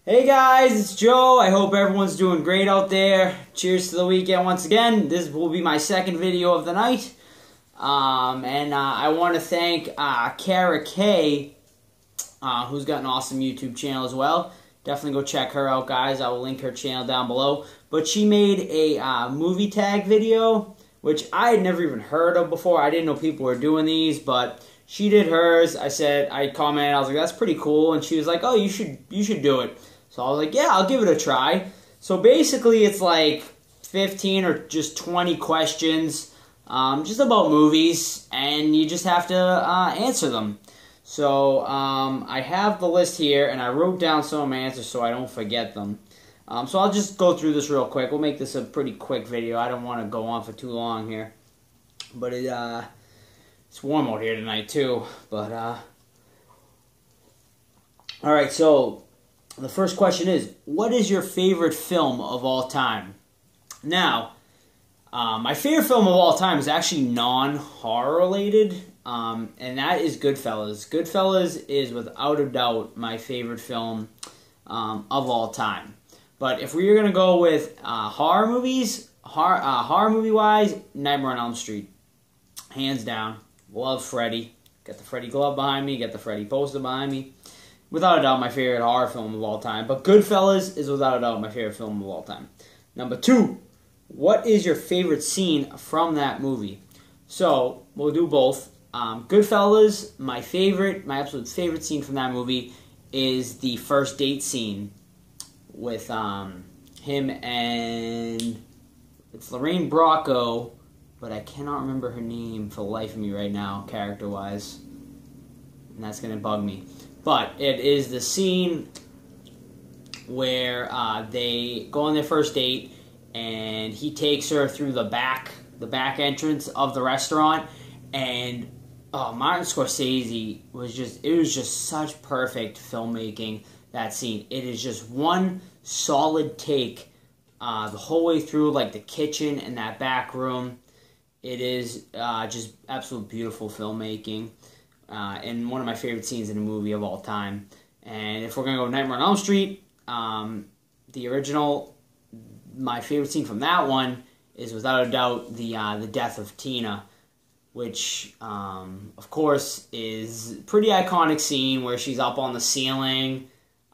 Hey guys, it's Joe. I hope everyone's doing great out there. Cheers to the weekend once again. This will be my second video of the night. I want to thank Karah Kay, who's got an awesome YouTube channel as well. Definitely go check her out, guys. I will link her channel down below. But she made a movie tag video, which I had never even heard of before. I didn't know people were doing these, but she did hers. I commented, I was like, that's pretty cool. And she was like, oh, you should do it. So I was like, yeah, I'll give it a try. So basically it's like 15 or just 20 questions just about movies, and you just have to answer them. So I have the list here, and I wrote down some of my answers so I don't forget them. So I'll just go through this real quick. We'll make this a pretty quick video. I don't want to go on for too long here. But it's warm out here tonight too. But alright, so the first question is, what is your favorite film of all time? Now, my favorite film of all time is actually non-horror related, and that is Goodfellas. Goodfellas is without a doubt my favorite film of all time. But if we were going to go with horror movies, horror movie-wise, Nightmare on Elm Street. Hands down. Love Freddy. Got the Freddy glove behind me, got the Freddy poster behind me. Without a doubt, my favorite horror film of all time. But Goodfellas is without a doubt my favorite film of all time. Number 2, what is your favorite scene from that movie? So, we'll do both. Goodfellas, my absolute favorite scene from that movie is the first date scene with him and it's Lorraine Bracco, but I cannot remember her name for the life of me right now, character-wise. And that's going to bug me. But it is the scene where they go on their first date, and he takes her through the back entrance of the restaurant, and Martin Scorsese was just such perfect filmmaking, that scene. It is just one solid take the whole way through, like the kitchen and that back room. It is just absolute beautiful filmmaking. And one of my favorite scenes in a movie of all time. And if we're going to go Nightmare on Elm Street, the original, my favorite scene from that one is without a doubt the death of Tina, which, of course, is a pretty iconic scene where she's up on the ceiling,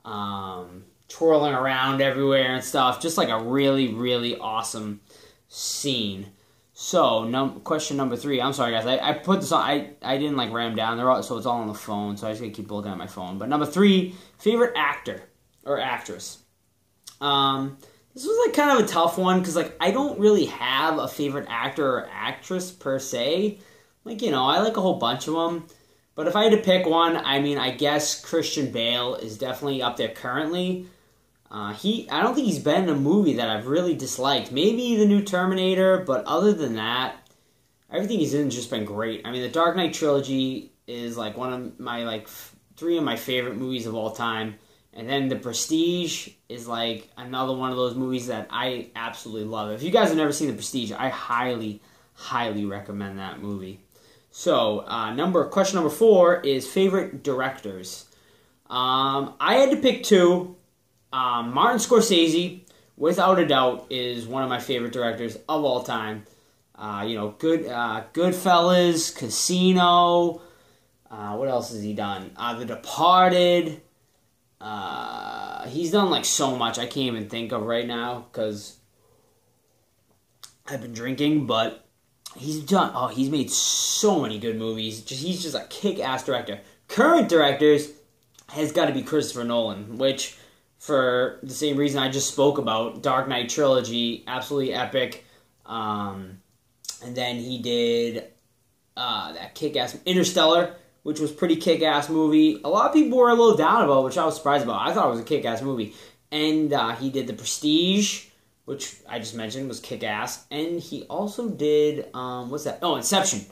twirling around everywhere and stuff. Just like a really, really awesome scene. So, question number 3. I'm sorry, guys. I put this on. I didn't like ram down. So it's all on the phone. So I just gotta keep looking at my phone. But number 3, favorite actor or actress. This was like kind of a tough one because like I don't really have a favorite actor or actress per se. Like, you know, I like a whole bunch of them. But if I had to pick one, I mean, I guess Christian Bale is definitely up there currently. I don't think he's been in a movie that I've really disliked. Maybe the new Terminator, but other than that, everything he's in has just been great. I mean, the Dark Knight trilogy is like one of my 3 of my favorite movies of all time. And then The Prestige is like another one of those movies that I absolutely love. If you guys have never seen The Prestige, I highly, highly recommend that movie. So, question number 4 is favorite directors. I had to pick 2. Martin Scorsese, without a doubt, is one of my favorite directors of all time. Goodfellas, Casino. What else has he done? The Departed. He's done like so much I can't even think of right now because I've been drinking. But he's made so many good movies. He's just a kick-ass director. Current directors has got to be Christopher Nolan, which, for the same reason I just spoke about, Dark Knight trilogy, absolutely epic. And then he did that kick-ass Interstellar, which was pretty kick-ass movie. A lot of people were a little down about, which I was surprised about. I thought it was a kick-ass movie. And he did The Prestige, which I just mentioned was kick-ass. And he also did, what's that? Oh, Inception.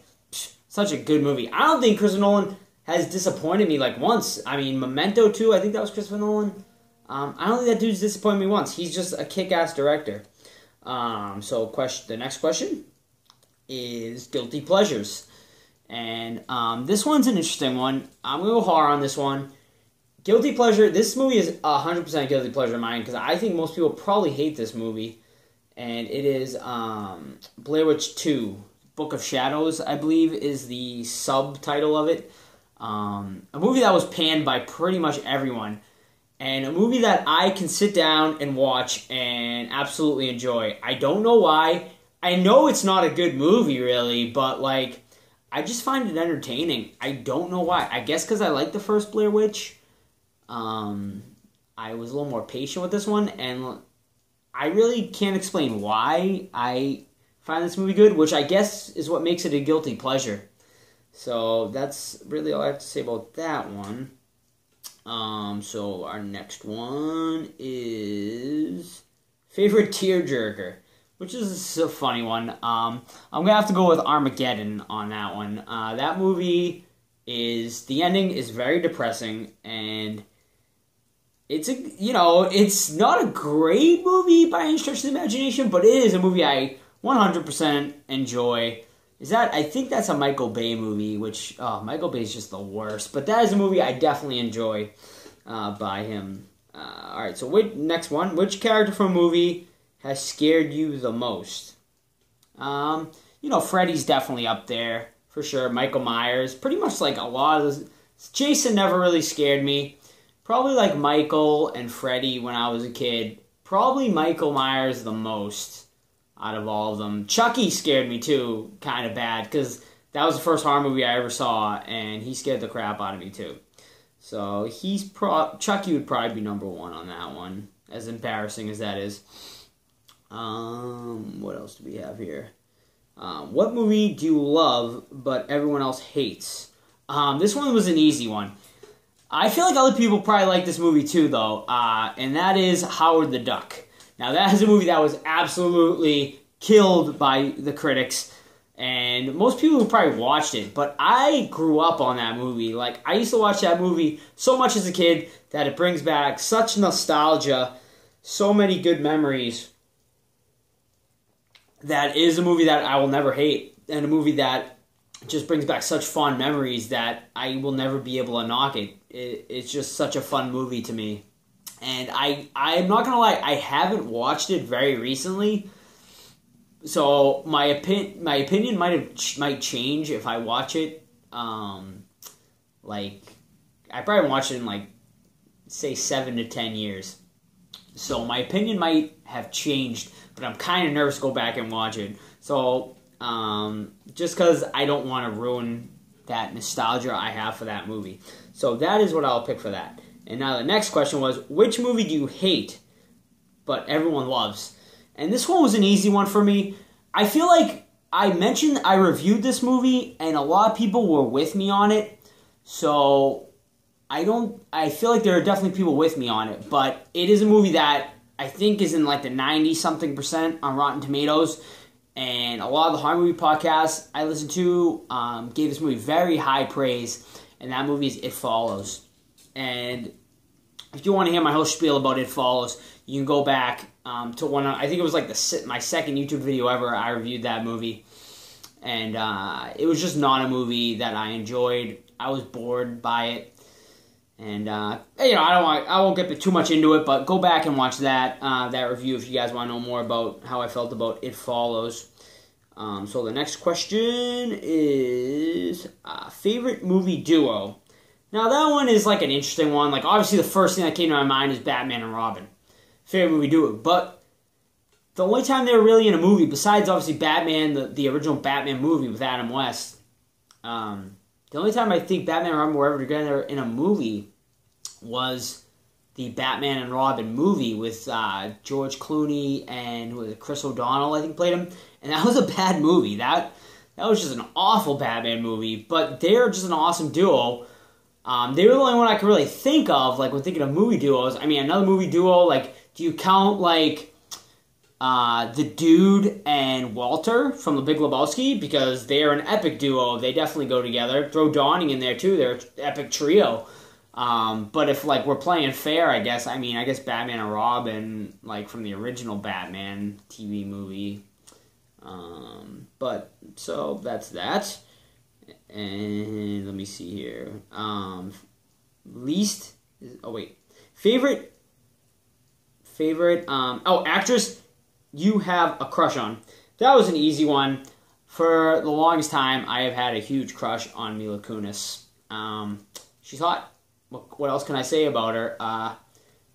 Such a good movie. I don't think Christopher Nolan has disappointed me like once. I mean, Memento 2, I think that was Christopher Nolan. I don't think that dude's disappointed me once. He's just a kick-ass director. So the next question is guilty pleasures. And this one's an interesting one. I'm going to go horror on this one. Guilty pleasure. This movie is 100% guilty pleasure of mine because I think most people probably hate this movie, and it is Blair Witch 2, Book of Shadows, I believe, is the subtitle of it. A movie that was panned by pretty much everyone, and a movie that I can sit down and watch and absolutely enjoy. I don't know why. I know it's not a good movie, really, but, like, I just find it entertaining. I don't know why. I guess because I like the first Blair Witch. I was a little more patient with this one, and I really can't explain why I find this movie good, which I guess is what makes it a guilty pleasure. So that's really all I have to say about that one. So our next one is favorite tearjerker, which is a funny one. I'm going to have to go with Armageddon on that one. That movie the ending is very depressing, and it's not a great movie by any stretch of the imagination, but it is a movie I 100% enjoy. I think that's a Michael Bay movie, which, Michael Bay is just the worst, but that is a movie I definitely enjoy by him. Alright, so next one. Which character from a movie has scared you the most? Freddy's definitely up there, for sure. Michael Myers, pretty much like a lot of those. Jason never really scared me. Probably like Michael and Freddy when I was a kid. Probably Michael Myers the most out of all of them. Chucky scared me too, kind of bad, because that was the first horror movie I ever saw, and he scared the crap out of me too. So Chucky would probably be number one on that one, as embarrassing as that is. What else do we have here? What movie do you love but everyone else hates? This one was an easy one. I feel like other people probably like this movie too, though, and that is Howard the Duck. Now, that is a movie that was absolutely killed by the critics, and most people who probably watched it, but I grew up on that movie. Like, I used to watch that movie so much as a kid that it brings back such nostalgia, so many good memories. That is a movie that I will never hate, and a movie that just brings back such fond memories that I will never be able to knock it. It's just such a fun movie to me. And I'm not going to lie, I haven't watched it very recently. So my opinion might change if I watch it. I probably haven't watched it in say 7 to 10 years. So my opinion might have changed, but I'm kind of nervous to go back and watch it. So just because I don't want to ruin that nostalgia I have for that movie. So that is what I'll pick for that. And now the next question was, which movie do you hate but everyone loves? And this one was an easy one for me. I feel like I mentioned I reviewed this movie and a lot of people were with me on it. So I feel like there are definitely people with me on it, but it is a movie that I think is in like the 90-something% on Rotten Tomatoes. And a lot of the horror movie podcasts I listen to gave this movie very high praise, and that movie is It Follows. And if you want to hear my whole spiel about It Follows, you can go back to one. I think it was like my second YouTube video ever. I reviewed that movie, and it was just not a movie that I enjoyed. I was bored by it, and I won't get too much into it, but go back and watch that review if you guys want to know more about how I felt about It Follows. So the next question is favorite movie duo. Now, that one is like an interesting one. Like, obviously, the first thing that came to my mind is Batman and Robin. Favorite movie duo. But the only time they were really in a movie, besides obviously Batman, the original Batman movie with Adam West, the only time I think Batman and Robin were ever together in a movie was the Batman and Robin movie with George Clooney and Chris O'Donnell, I think, played him. And that was a bad movie. That was just an awful Batman movie. But they're just an awesome duo. They were the only one I could really think of, like, when thinking of movie duos. I mean, another movie duo, like, do you count, like, the Dude and Walter from The Big Lebowski? Because they are an epic duo. They definitely go together. Throw Dawning in there, too. They're an epic trio. But if, like, we're playing fair, I guess Batman and Robin, like, from the original Batman TV movie. So that's that. And let me see here. Least Oh, wait. Favorite, actress you have a crush on. That was an easy one. For the longest time, I have had a huge crush on Mila Kunis. She's hot. What else can I say about her?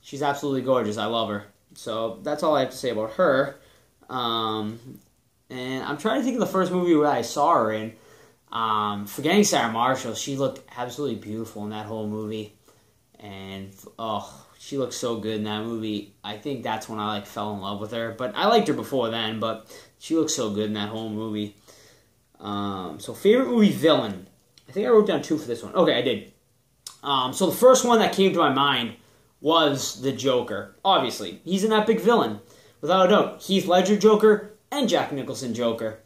She's absolutely gorgeous. I love her. So that's all I have to say about her. And I'm trying to think of the first movie that I saw her in. Forgetting Sarah Marshall, she looked absolutely beautiful in that whole movie. And, she looked so good in that movie. I think that's when I, fell in love with her. But I liked her before then, but she looked so good in that whole movie. So favorite movie villain. I think I wrote down 2 for this one. Okay, I did. So the first one that came to my mind was the Joker. Obviously, he's an epic villain. Without a doubt. Heath Ledger Joker and Jack Nicholson Joker.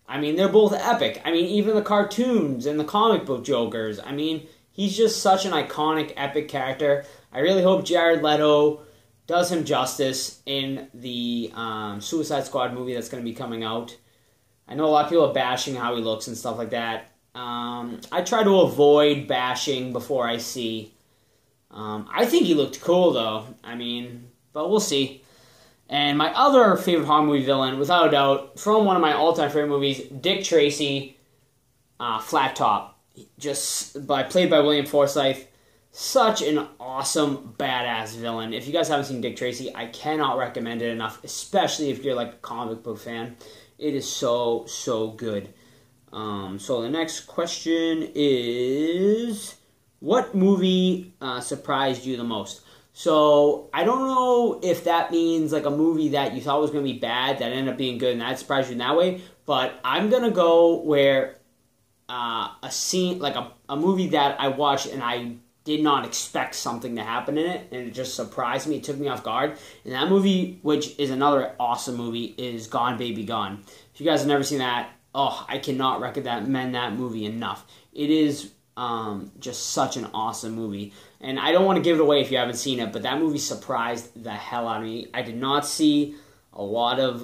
I mean, they're both epic. I mean, even the cartoons and the comic book Jokers. I mean, he's just such an iconic, epic character. I really hope Jared Leto does him justice in the Suicide Squad movie that's going to be coming out. I know a lot of people are bashing how he looks and stuff like that. I try to avoid bashing before I see. I think he looked cool, though. I mean, but we'll see. And my other favorite horror movie villain, without a doubt, from one of my all-time favorite movies, Dick Tracy, Flat Top. Played by William Forsythe. Such an awesome, badass villain. If you guys haven't seen Dick Tracy, I cannot recommend it enough, especially if you're a comic book fan. It is so, so good. So the next question is, what movie surprised you the most? So I don't know if that means a movie that you thought was going to be bad that ended up being good and that surprised you in that way, but I'm going to go where a scene, a movie that I watched and I did not expect something to happen in it, and it just surprised me. It took me off guard. And that movie, which is another awesome movie, is Gone Baby Gone. If you guys have never seen that, I cannot recommend that movie enough. It is just such an awesome movie. And I don't want to give it away if you haven't seen it, but that movie surprised the hell out of me. I did not see a lot of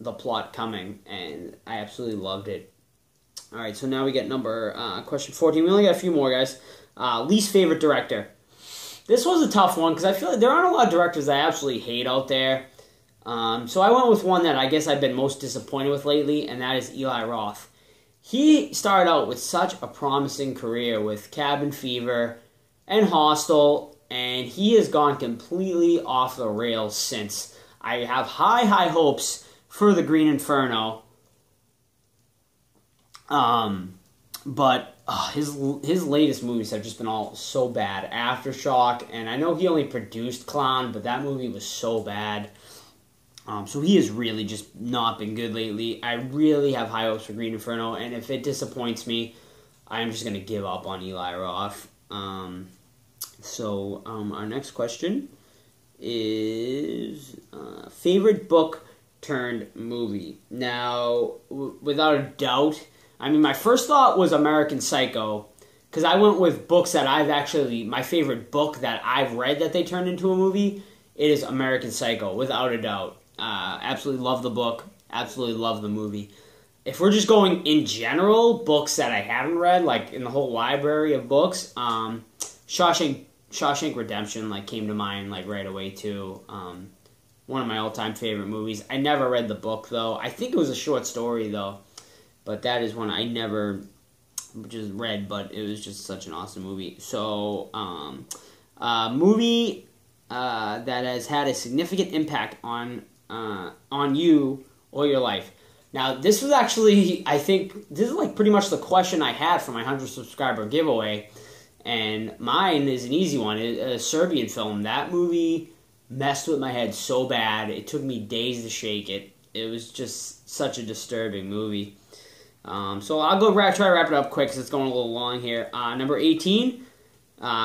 the plot coming, and I absolutely loved it. All right, so now we get question 14. We only got a few more, guys. Least favorite director. This was a tough one because I feel like there aren't a lot of directors I absolutely hate out there. So I went with one that I guess I've been most disappointed with lately, and that is Eli Roth. He started out with such a promising career with Cabin Fever and Hostel, and he has gone completely off the rails since. I have high, high hopes for The Green Inferno. But his latest movies have just been all so bad. Aftershock, and I know he only produced Clown, but that movie was so bad. So he has really just not been good lately. I really have high hopes for Green Inferno, and if it disappoints me, I'm just going to give up on Eli Roth. So our next question is favorite book turned movie. Now, without a doubt, I mean, my first thought was American Psycho, because I went with books that my favorite book that I've read that they turned into a movie, it is American Psycho, without a doubt. Absolutely love the book, absolutely love the movie. If we're just going in general, books that I haven't read, in the whole library of books, Shawshank Redemption, came to mind, right away, too. One of my all-time favorite movies. I never read the book, though. I think it was a short story, though. But that is one I never just read, but it was just such an awesome movie. So, movie that has had a significant impact on you or your life. Now, this was actually, I think, this is pretty much the question I had for my 100 subscriber giveaway. And mine is an easy one. A Serbian film. That movie messed with my head so bad. It took me days to shake it. It was just such a disturbing movie. So I'll go try to wrap it up quick because it's going a little long here. Number 18,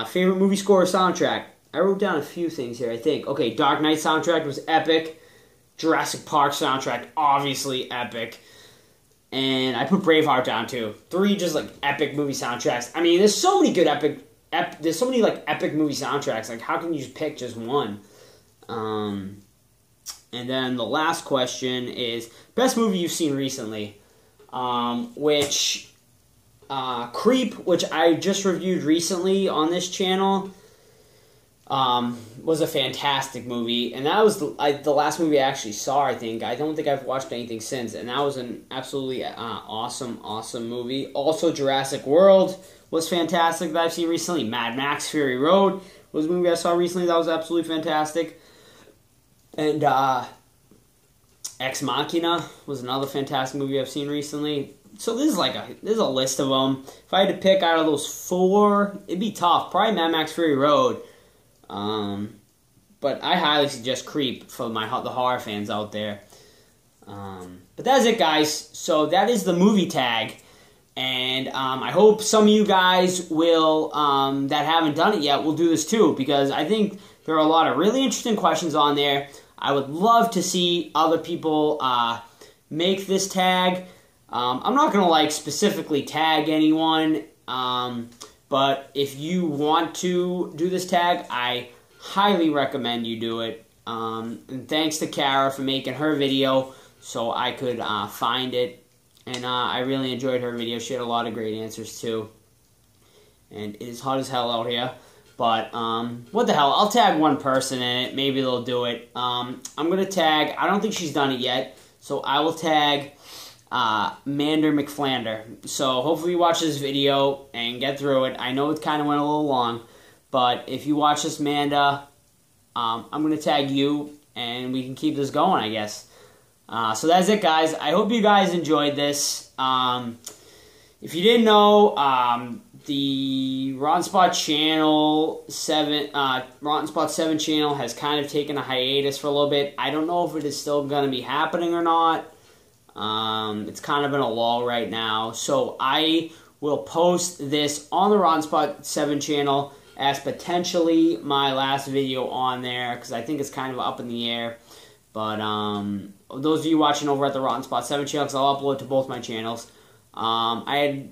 favorite movie score or soundtrack. I wrote down a few things here, I think. Okay, Dark Knight soundtrack was epic. Jurassic Park soundtrack, obviously epic. And I put Braveheart down, too. 3 just, epic movie soundtracks. I mean, there's so many good epic movie soundtracks. How can you just pick just one? And then the last question is, best movie you've seen recently? Creep, which I just reviewed recently on this channel. was a fantastic movie, and that was the last movie I actually saw, I think. I don't think I've watched anything since, and that was an absolutely awesome movie. Also, Jurassic World was fantastic that I've seen recently. Mad Max Fury Road was a movie I saw recently that was absolutely fantastic. And Ex Machina was another fantastic movie I've seen recently. So there's a list of them. If I had to pick out of those 4, it'd be tough. Probably Mad Max Fury Road. But I highly suggest Creep for the horror fans out there. But that's it, guys. So that is the movie tag. And I hope some of you guys will, that haven't done it yet, will do this too. Because I think there are a lot of really interesting questions on there. I would love to see other people make this tag. I'm not going to specifically tag anyone. But if you want to do this tag, I highly recommend you do it. And thanks to Karah for making her video so I could find it. And I really enjoyed her video. She had a lot of great answers too. And it is hot as hell out here. But what the hell, I'll tag one person in it. Maybe they'll do it. I'm going to tag, I don't think she's done it yet. So I will tag Mander McFlander. So hopefully you watch this video and get through it. I know it kind of went a little long, but if you watch this, Manda, I'm going to tag you, and we can keep this going, I guess. So that's it, guys. I hope you guys enjoyed this. If you didn't know, the Rotten Spot channel 7, Rotten Spot 7 channel has kind of taken a hiatus for a little bit. I don't know if it is still going to be happening or not. It's kind of in a lull right now, so I will post this on the Rotten Spot 7 channel as potentially my last video on there, because I think it's kind of up in the air. But those of you watching over at the Rotten Spot 7 channel, because I'll upload to both my channels. I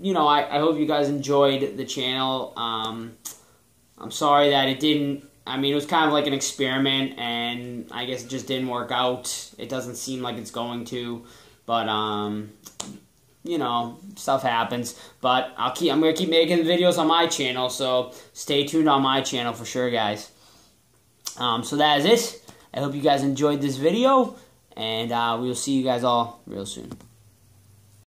hope you guys enjoyed the channel. I'm sorry that it didn't. I mean, it was kind of like an experiment, and I guess it just didn't work out. It doesn't seem like it's going to. But, stuff happens. But I'm going to keep making videos on my channel, so stay tuned on my channel for sure, guys. So that is it. I hope you guys enjoyed this video, and we will see you guys all real soon.